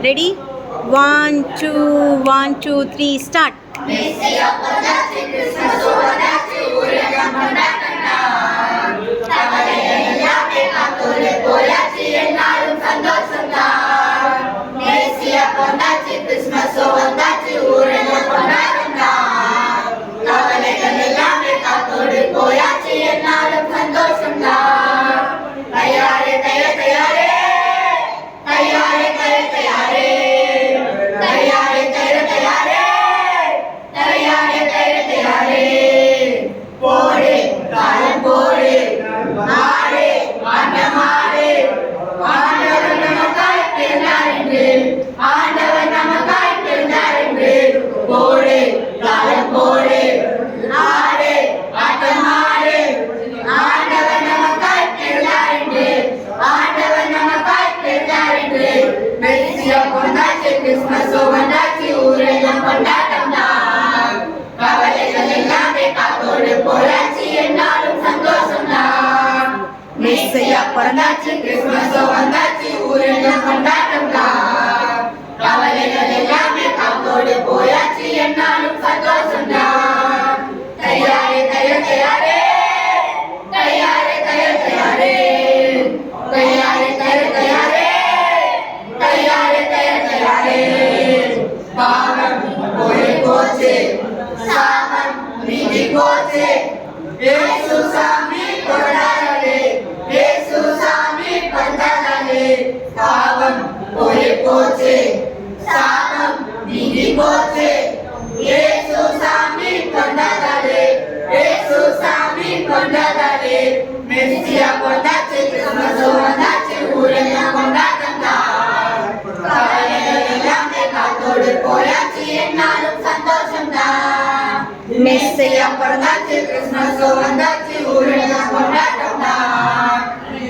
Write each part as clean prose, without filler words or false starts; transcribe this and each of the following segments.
Ready? 1, 2, 1, 2, 3, start. பிறந்தாச்சு Christmas வந்தாச்சு ஊரெல்லாம் கொண்டாட்டம்டா கவலைகள் எல்லாமே காத்தோடு போயாச்சு என்னாலும் சந்தோஷம்டா தயாரே தயார் தயாரே தயாரே தயார் தயாரே தயாரே தயார் தயாரே தயாரே தயார் தயாரே பாவம் போய் போச்சு சாபம் நீங்கி போச்சு இயேசு சாமி கொண்டாடலே இயேசு சாமி கொண்டாடலே பாவம் போய் போச்சு சாபம் நீங்கி போச்சு இயேசு சாமி கொண்டாடலே இயேசு சாமி கொண்டாடலே மெஸ்ஸியா கொண்டாச்சு கிறிஸ்மஸ் வந்தாச்சு ஊரெல்லாம் கொண்டாட்டம்டா கவலைகள் எல்லாமே காத்தோடு போயாச்சு என்னாலும் சந்தோஷம்டா மெஸ்ஸியா பிறந்தாச்சு கிறிஸ்மஸ் வந்தாச்சு ஊரெல்லாம் கொண்டாட்டம்டா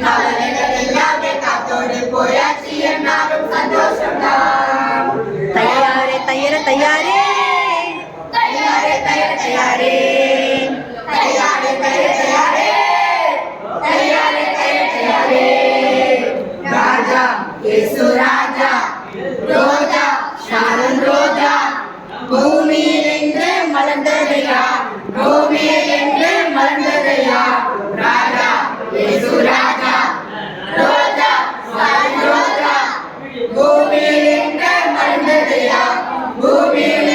கவலைகள் எல்லாமே காத்தோடு போயாச்சு என்னாலும் சந்தோஷம்டா தயாரே தயாரே தயாரே தயாரே தயார் தயாரே தயாரே தயார் தயாரே தயாரே தயார் தயாரே ராஜா இயேசு ராஜா ரோஜா ஷாரோன் ரோஜா பூமியில் என்று மலர்ந்ததையா பூமியில் என்று மலர்ந்ததையா ராஜா இயேசு ராஜா ரோஜா ஷாரோன் ரோஜா பூமியில் என்று மலர்ந்ததையா பூமியில்